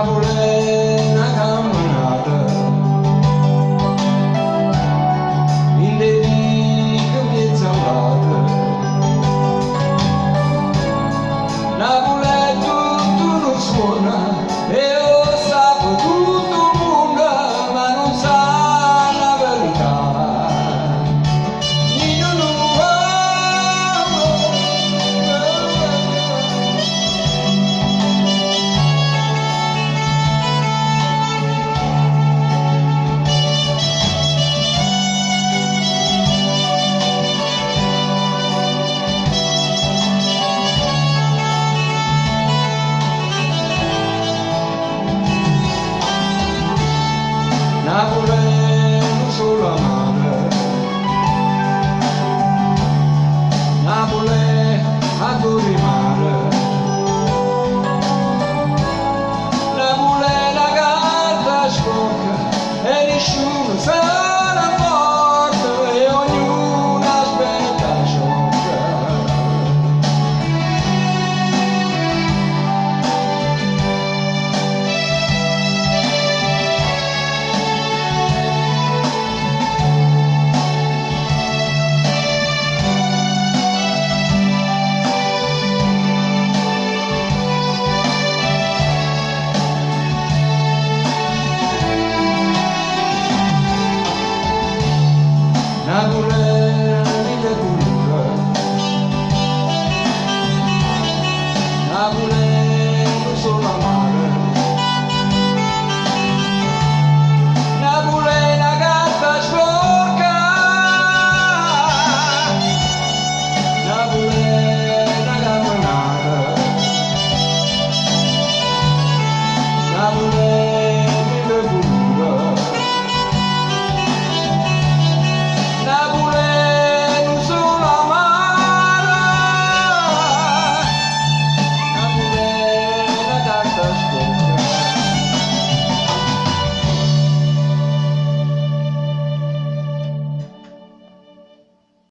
Napoli, una camminata in dei vichi piazzolati. Napoli è tutto non suona e lo sa tutto il mondo, ma non sa la verità. Napoli non solo amare, Napoli adoro il mare, Napoli è la carta sporca e nessuno sa la porta e ognuno aspetta sciocca. Napoli è vita pura, Napoli non solo amare, Napoli è una carta sporca, Napoli è una camminata, Napoli